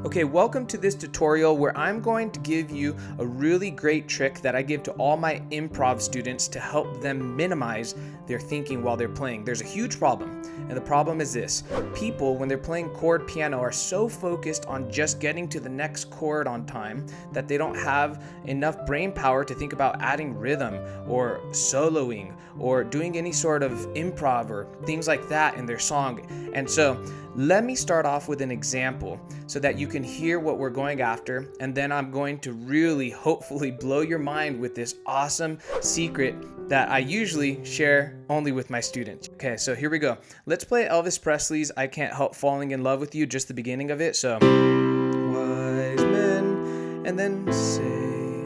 Okay, welcome to this tutorial where I'm going to give you a really great trick that I give to all my improv students to help them minimize their thinking while they're playing. There's a huge problem, and the problem is this. People, when they're playing chord piano, are so focused on just getting to the next chord on time that they don't have enough brain power to think about adding rhythm or soloing or doing any sort of improv or things like that in their song. And so let me start off with an example so that you can hear what we're going after, and then I'm going to really hopefully blow your mind with this awesome secret that I usually share only with my students. Okay, so here we go. Let's play Elvis Presley's I Can't Help Falling in Love with You, just the beginning of it. So, wise men, and then say,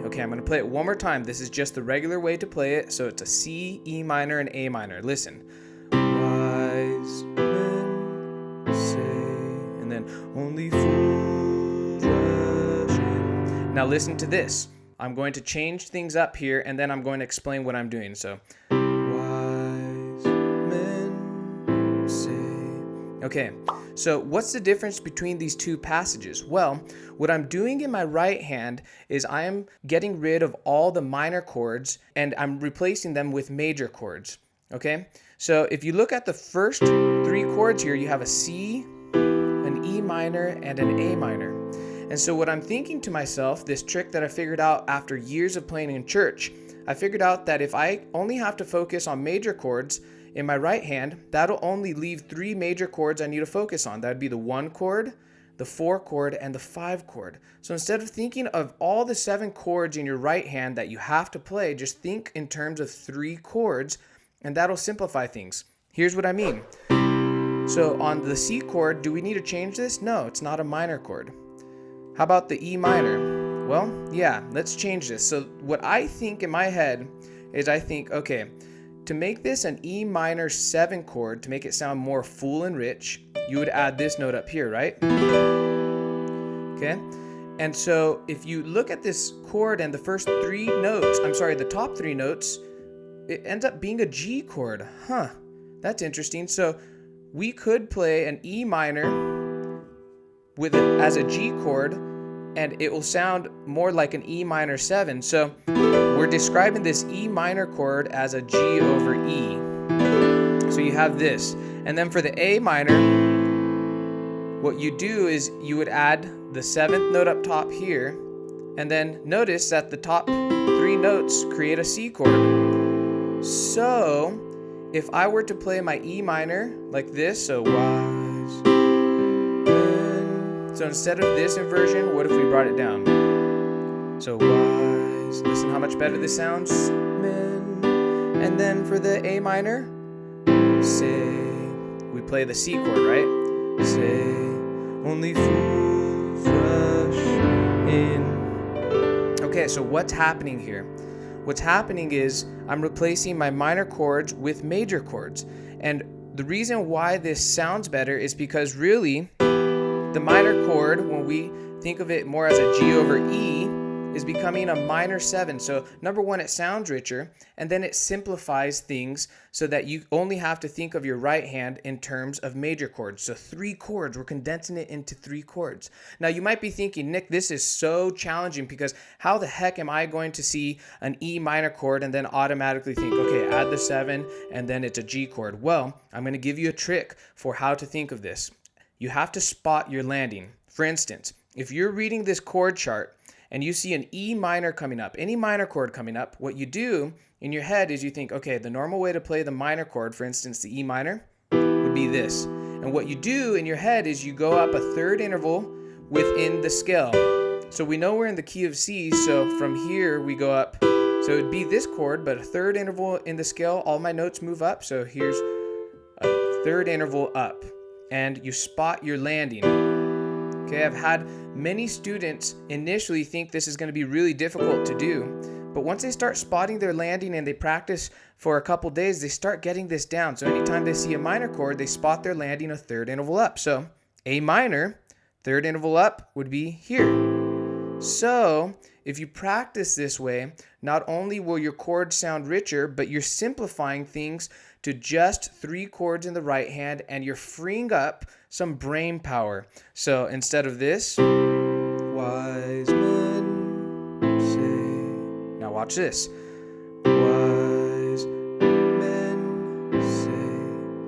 okay, I'm gonna play it one more time. This is just the regular way to play it. So it's a C, E minor, and A minor. Listen. Wise men say, and then only fools rush in. Now listen to this. I'm going to change things up here, and then I'm going to explain what I'm doing. So, wise men say. Okay, so what's the difference between these two passages? Well, what I'm doing in my right hand is I am getting rid of all the minor chords, and I'm replacing them with major chords. Okay, so if you look at the first three chords here, you have a C, an E minor, and an A minor. And so what I'm thinking to myself, this trick that I figured out after years of playing in church, I figured out that if I only have to focus on major chords in my right hand, that'll only leave three major chords I need to focus on. That'd be the 1 chord, the 4 chord, and the 5 chord. So instead of thinking of all the 7 chords in your right hand that you have to play, just think in terms of 3 chords, and that'll simplify things. Here's what I mean. So on the C chord, do we need to change this? No, it's not a minor chord. How about the E minor? Well, yeah, let's change this. So what I think in my head is I think, okay, to make this an E minor 7 chord, to make it sound more full and rich, you would add this note up here, right? Okay? And so if you look at this chord and the top 3 notes, it ends up being a G chord. Huh, that's interesting. So we could play an E minor with it as a G chord, and it will sound more like an E minor 7. So we're describing this E minor chord as a G over E. So you have this. And then for the A minor, what you do is you would add the 7th note up top here, and then notice that the top 3 notes create a C chord. So if I were to play my E minor like this, so wise men. So instead of this inversion, what if we brought it down? So wise, listen how much better this sounds. Men. And then for the A minor, say, we play the C chord, right? Say, only fools rush in. Okay, so what's happening here? What's happening is I'm replacing my minor chords with major chords. And the reason why this sounds better is because really the minor chord, when we think of it more as a G over E, is becoming a minor 7. So number one, it sounds richer, and then it simplifies things so that you only have to think of your right hand in terms of major chords. So 3 chords, we're condensing it into 3 chords. Now you might be thinking, Nick, this is so challenging because how the heck am I going to see an E minor chord and then automatically think, okay, add the 7 and then it's a G chord? Well, I'm going to give you a trick for how to think of this. You have to spot your landing. For instance, if you're reading this chord chart and you see an E minor coming up, any minor chord coming up, what you do in your head is you think, okay, the normal way to play the minor chord, for instance, the E minor, would be this. And what you do in your head is you go up a 3rd interval within the scale. So we know we're in the key of C, so from here we go up. So it would be this chord, but a 3rd interval in the scale, all my notes move up. So here's a 3rd interval up. And you spot your landing. Okay, I've had many students initially think this is going to be really difficult to do, but once they start spotting their landing and they practice for a couple days, they start getting this down. So anytime they see a minor chord, they spot their landing a 3rd interval up. So A minor, 3rd interval up would be here. So if you practice this way, not only will your chords sound richer, but you're simplifying things to just 3 chords in the right hand, and you're freeing up some brain power. So instead of this, wise men say. Now watch this. Wise men say.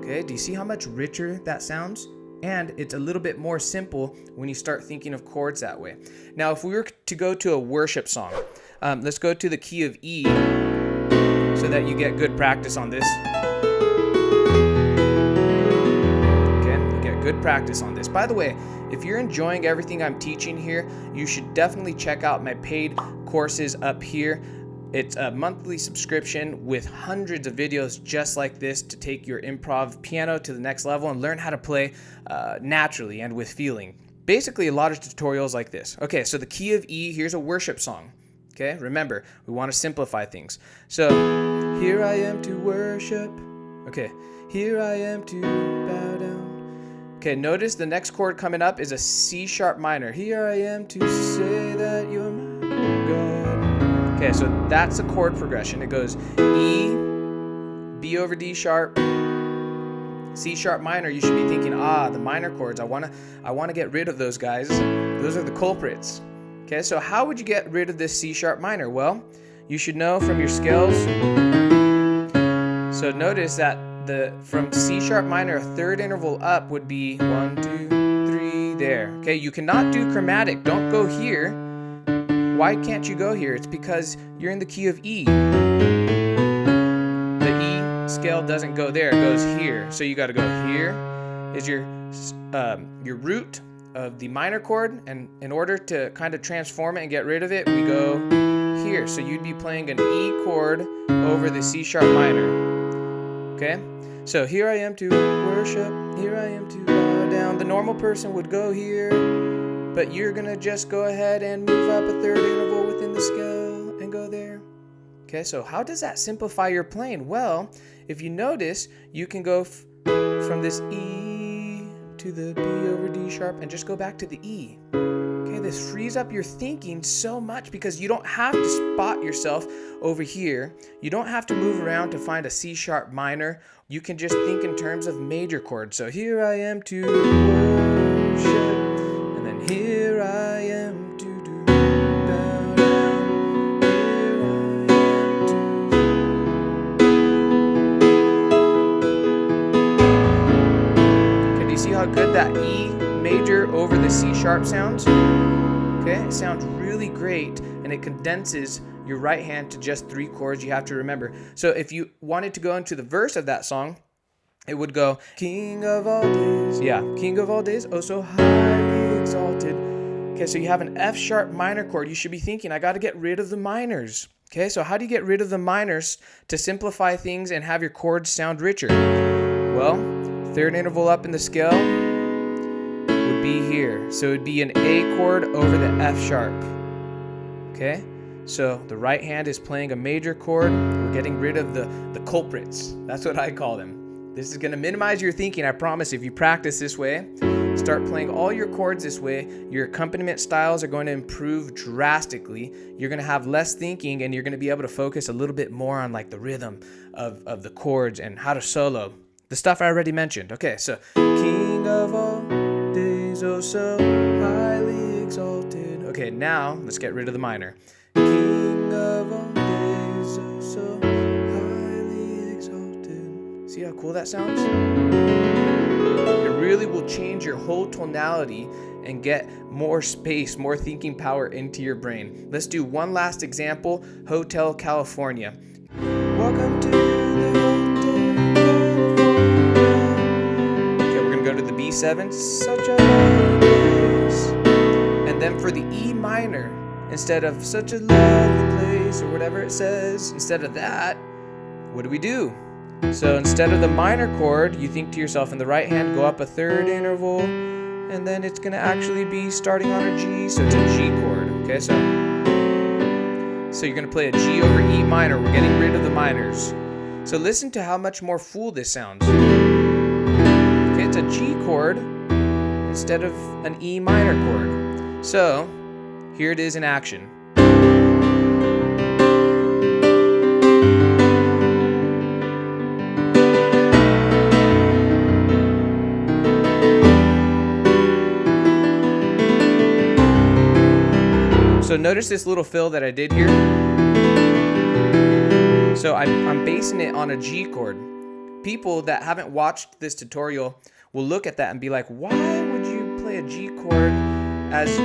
Okay, do you see how much richer that sounds? And it's a little bit more simple when you start thinking of chords that way. Now, if we were to go to a worship song, let's go to the key of E so that you get good practice on this. Okay, you get good practice on this. By the way, if you're enjoying everything I'm teaching here, you should definitely check out my paid courses up here. It's a monthly subscription with hundreds of videos just like this to take your improv piano to the next level and learn how to play naturally and with feeling. Basically, a lot of tutorials like this. Okay, so the key of E, here's a worship song. Okay, remember, we want to simplify things. So, here I am to worship. Okay, here I am to bow down. Okay, notice the next chord coming up is a C sharp minor. Here I am to say that you're my God. Okay, so that's a chord progression. It goes E, B over D sharp, C sharp minor. You should be thinking, the minor chords. I wanna get rid of those guys. Those are the culprits. Okay, so how would you get rid of this C sharp minor? Well, you should know from your scales. So notice that from C sharp minor, a third interval up would be 1, 2, 3 there. Okay, you cannot do chromatic. Don't go here. Why can't you go here? It's because you're in the key of E. The E scale doesn't go there, it goes here. So you got to go here is your root of the minor chord, and in order to kind of transform it and get rid of it, we go here. So you'd be playing an E chord over the C sharp minor. Okay? So here I am to worship, here I am to bow down. The normal person would go here, but you're going to just go ahead and move up a third interval within the scale and go there. Okay, so how does that simplify your playing? Well, if you notice, you can go from this E to the B over D sharp and just go back to the E. Okay, this frees up your thinking so much because you don't have to spot yourself over here. You don't have to move around to find a C sharp minor. You can just think in terms of major chords. So here I am to worship. Here I am to do bow down. Here I am to. Can you see how good that E major over the C sharp sounds? Okay, it sounds really great, and it condenses your right hand to just 3 chords. You have to remember. So if you wanted to go into the verse of that song, it would go, King of all days. Yeah, King of all days, oh so highly exalted. Okay, so you have an F sharp minor chord. You should be thinking, I got to get rid of the minors. Okay, so how do you get rid of the minors to simplify things and have your chords sound richer? Well, third interval up in the scale would be here. So it would be an A chord over the F sharp. Okay, so the right hand is playing a major chord. We're getting rid of the culprits. That's what I call them. This is going to minimize your thinking, I promise. If you practice this way, start playing all your chords this way, your accompaniment styles are going to improve drastically. You're going to have less thinking, and you're going to be able to focus a little bit more on like the rhythm of the chords and how to solo. The stuff I already mentioned. Okay, so King of all days, oh so highly exalted. Okay, now let's get rid of the minor. King of all days, oh so highly exalted. See how cool that sounds? It really will change your whole tonality and get more space, more thinking power into your brain. Let's do one last example. Hotel California. Welcome to the Hotel California. Okay, we're gonna go to the B7. Such a lovely place. And then for the E minor, instead of such a lovely place or whatever it says, instead of that, what do? So instead of the minor chord, you think to yourself in the right hand, go up a third interval, and then it's going to actually be starting on a G, so it's a G chord. Okay, so you're going to play a G over E minor. We're getting rid of the minors. So listen to how much more full this sounds. Okay, it's a G chord instead of an E minor chord. So here it is in action. notice this little fill that I did here. So I'm basing it on a G chord. People that haven't watched this tutorial will look at that and be like, why would you play a G chord as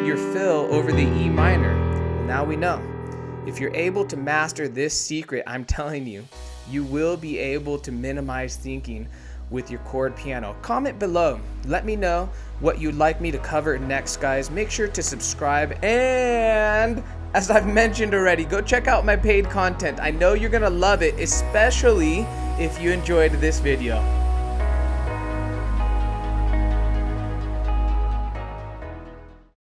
your fill over the E minor? Well, now we know. If you're able to master this secret, I'm telling you, you will be able to minimize thinking with your chord piano. Comment below. Let me know what you'd like me to cover next, guys. Make sure to subscribe, and as I've mentioned already, go check out my paid content. I know you're gonna love it, especially if you enjoyed this video.